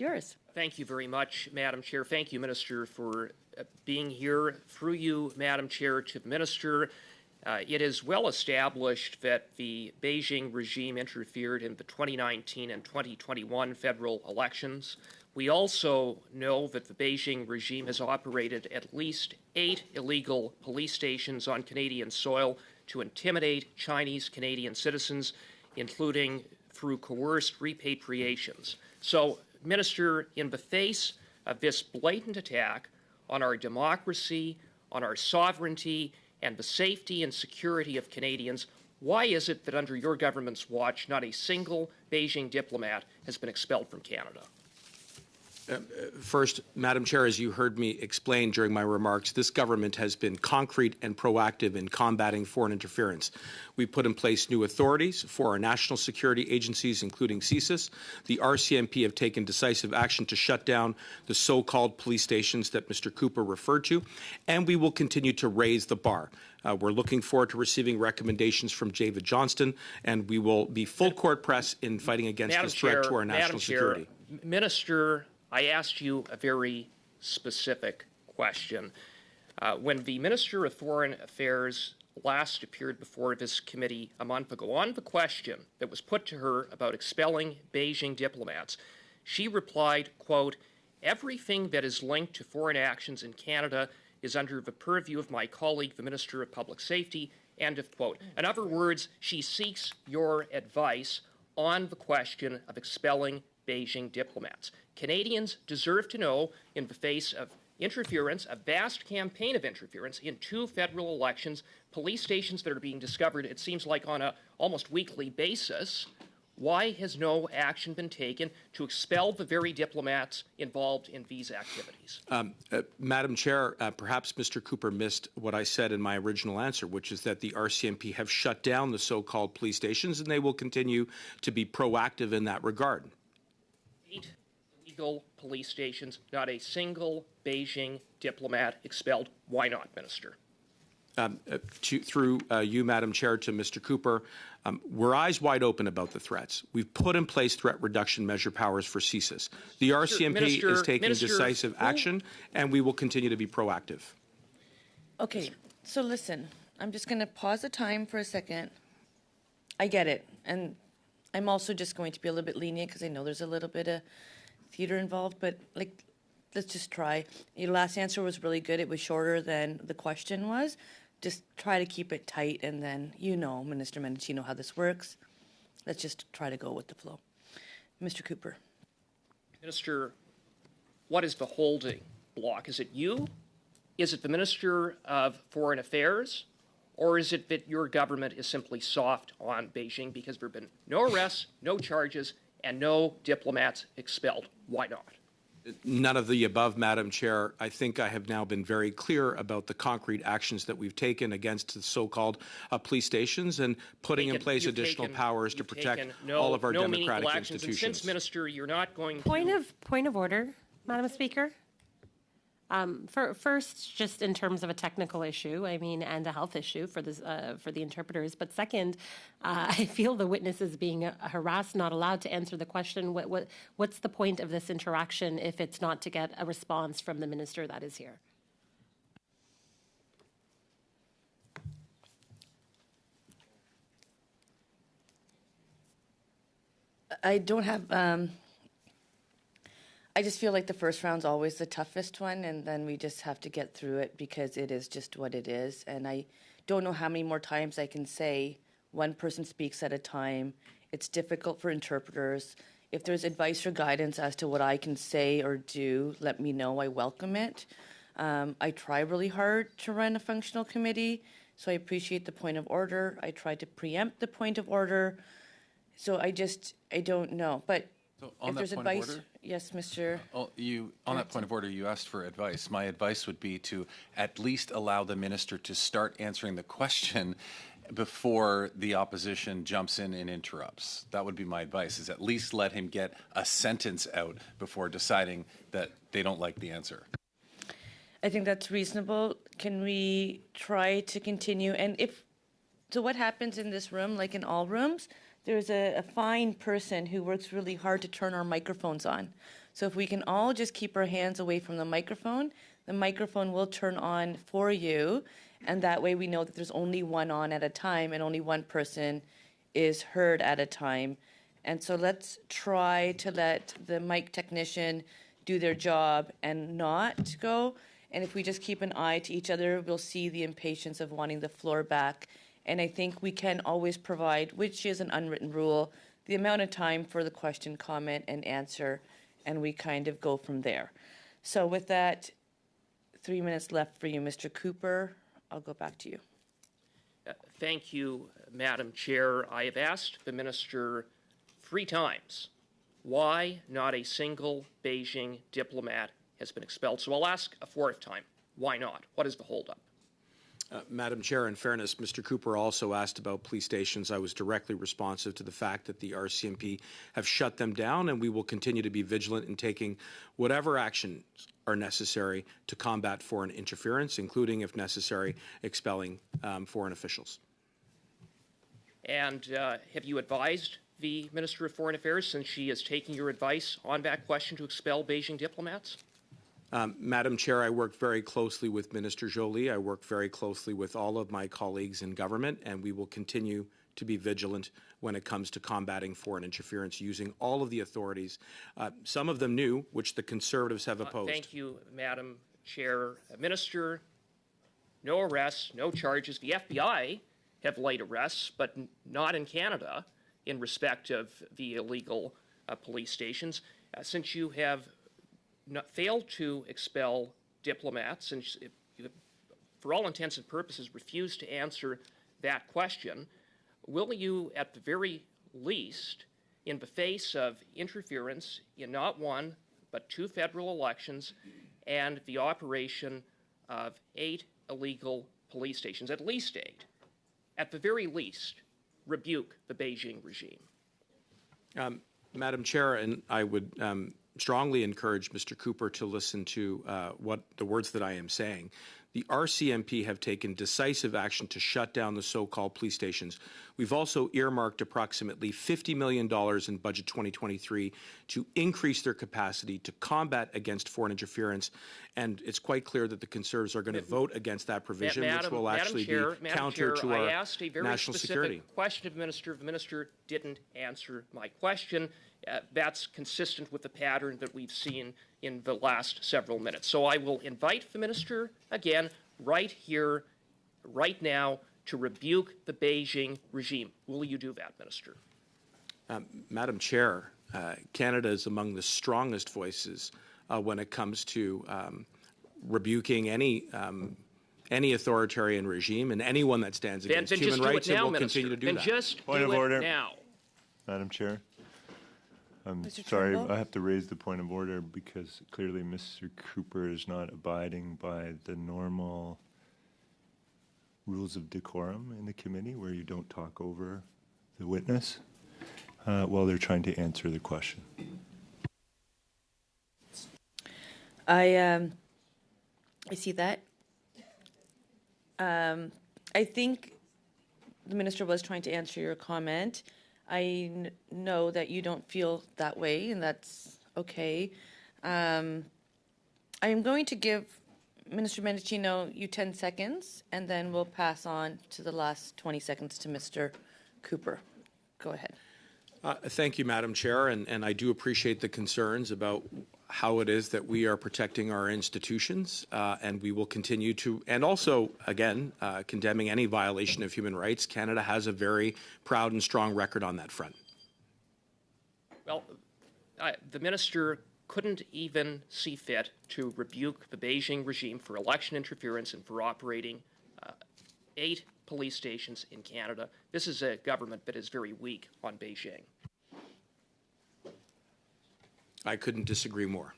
yours. Thank you very much, Madam Chair. Thank you, Minister, for being here. Through you, Madam Chair, to the Minister, it is well established that the Beijing regime interfered in the 2019 and 2021 federal elections. We also know that the Beijing regime has operated at least 8 illegal police stations on Canadian soil to intimidate Chinese-Canadian citizens, including through coerced repatriations. So, Minister, in the face of this blatant attack on our democracy, on our sovereignty, and the safety and security of Canadians, why is it that under your government's watch not a single Beijing diplomat has been expelled from Canada? First, Madam Chair, as you heard me explain during my remarks, this government has been concrete and proactive in combating foreign interference. We've put in place new authorities for our national security agencies, including CSIS. The RCMP have taken decisive action to shut down the so-called police stations that Mr. Cooper referred to, and we will continue to raise the bar. We're looking forward to receiving recommendations from David Johnston, and we will be full court press in fighting against this threat to our national security. Minister, I asked you a very specific question. When the Minister of Foreign Affairs last appeared before this committee a month ago on the question that was put to her about expelling Beijing diplomats, she replied, quote, "Everything that is linked to foreign actions in Canada is under the purview of my colleague, the Minister of Public Safety," end of quote. In other words, she seeks your advice on the question of expelling Beijing diplomats. Canadians deserve to know, in the face of interference, a vast campaign of interference in 2 federal elections, police stations that are being discovered, it seems like on an almost weekly basis, why has no action been taken to expel the very diplomats involved in these activities? Madam Chair, perhaps Mr. Cooper missed what I said in my original answer, which is that the RCMP have shut down the so-called police stations, and they will continue to be proactive in that regard. 8 illegal police stations, not a single Beijing diplomat expelled. Why not, Minister? Through you, Madam Chair, to Mr. Cooper, we're eyes wide open about the threats. We've put in place threat reduction measure powers for CSIS. The RCMP is taking decisive action, and we will continue to be proactive. Okay, so listen, I'm just going to pause the time for a second. I get it, and I'm also just going to be a little bit lenient because I know there's a little bit of theater involved, but like, let's just try. Your last answer was really good. It was shorter than the question was. Just try to keep it tight, and then you know, Minister Mendicino, how this works. Let's just try to go with the flow. Mr. Cooper. Minister, what is the holding block? Is it you? Is it the Minister of Foreign Affairs? Or is it that your government is simply soft on Beijing because there have been no arrests, no charges, and no diplomats expelled? Why not? None of the above, Madam Chair. I think I have now been very clear about the concrete actions that we've taken against the so-called police stations and putting in place additional powers to protect all of our democratic institutions. And since, Minister, you're not going to... Point of order, Madam Speaker. First, just in terms of a technical issue, I mean, and a health issue for the interpreters. But second, I feel the witness is being harassed, not allowed to answer the question. What's the point of this interaction if it's not to get a response from the minister that is here? I don't have... I just feel like the first round's always the toughest one, and then we just have to get through it because it is just what it is. And I don't know how many more times I can say one person speaks at a time. It's difficult for interpreters. If there's advice or guidance as to what I can say or do, let me know. I welcome it. I try really hard to run a functional committee, so I appreciate the point of order. I try to preempt the point of order. So I don't know. But so on if there's advice, yes, Mr. On that point of order, you asked for advice. My advice would be to at least allow the minister to start answering the question before the opposition jumps in and interrupts. That would be my advice, is at least let him get a sentence out before deciding that they don't like the answer. I think that's reasonable. Can we try to continue? And so what happens in this room, like in all rooms, there's a fine person who works really hard to turn our microphones on. So if we can all just keep our hands away from the microphone will turn on for you, and that way we know that there's only one on at a time and only one person is heard at a time. And so let's try to let the mic technician do their job and not go. And if we just keep an eye to each other, we'll see the impatience of wanting the floor back. And I think we can always provide, which is an unwritten rule, the amount of time for the question, comment, and answer, and we kind of go from there. So with that, 3 minutes left for you, Mr. Cooper. I'll go back to you. Thank you, Madam Chair. I have asked the Minister 3 times why not a single Beijing diplomat has been expelled. So I'll ask a 4th time. Why not? What is the holdup? Madam Chair, in fairness, Mr. Cooper also asked about police stations. I was directly responsive to the fact that the RCMP have shut them down, and we will continue to be vigilant in taking whatever actions are necessary to combat foreign interference, including, if necessary, expelling foreign officials. And have you advised the Minister of Foreign Affairs, since she is taking your advice on that question, to expel Beijing diplomats? Madam Chair, I work very closely with Minister Joly. I work very closely with all of my colleagues in government, and we will continue to be vigilant when it comes to combating foreign interference using all of the authorities, some of them new, which the Conservatives have opposed. Thank you, Madam Chair. Minister, no arrests, no charges. The FBI have laid arrests, but not in Canada in respect of the illegal police stations. Since you have failed to expel diplomats, and for all intents and purposes refused to answer that question, will you, at the very least, in the face of interference in not 1 but 2 federal elections and the operation of 8 illegal police stations, at least 8, at the very least, rebuke the Beijing regime? Madam Chair, and I would strongly encourage Mr. Cooper to listen to what the words that I am saying. The RCMP have taken decisive action to shut down the so-called police stations. We've also earmarked approximately $50 million in Budget 2023 to increase their capacity to combat against foreign interference. And it's quite clear that the Conservatives are going to vote against that provision, which will actually be counter to our national security. I asked a very specific question of the Minister. The Minister didn't answer my question. That's consistent with the pattern that we've seen in the last several minutes. So I will invite the Minister again, right here, right now, to rebuke the Beijing regime. Will you do that, Minister? Madam Chair, Canada is among the strongest voices when it comes to rebuking any authoritarian regime and anyone that stands against human rights, and we'll continue to do that. Just Point of order now. Madam Chair. I'm Mr. sorry, Turnbull? I have to raise the point of order because clearly Mr. Cooper is not abiding by the normal rules of decorum in the committee where you don't talk over the witness while they're trying to answer the question. I see that. I think the Minister was trying to answer your comment. I know that you don't feel that way, and that's okay. I am going to give Minister Mendicino you 10 seconds, and then we'll pass on to the last 20 seconds to Mr. Cooper. Go ahead. Thank you, Madam Chair, and I do appreciate the concerns about how it is that we are protecting our institutions, and we will continue to, and also, again, condemning any violation of human rights. Canada has a very proud and strong record on that front. Well, the Minister couldn't even see fit to rebuke the Beijing regime for election interference and for operating 8 police stations in Canada. This is a government that is very weak on Beijing. I couldn't disagree more.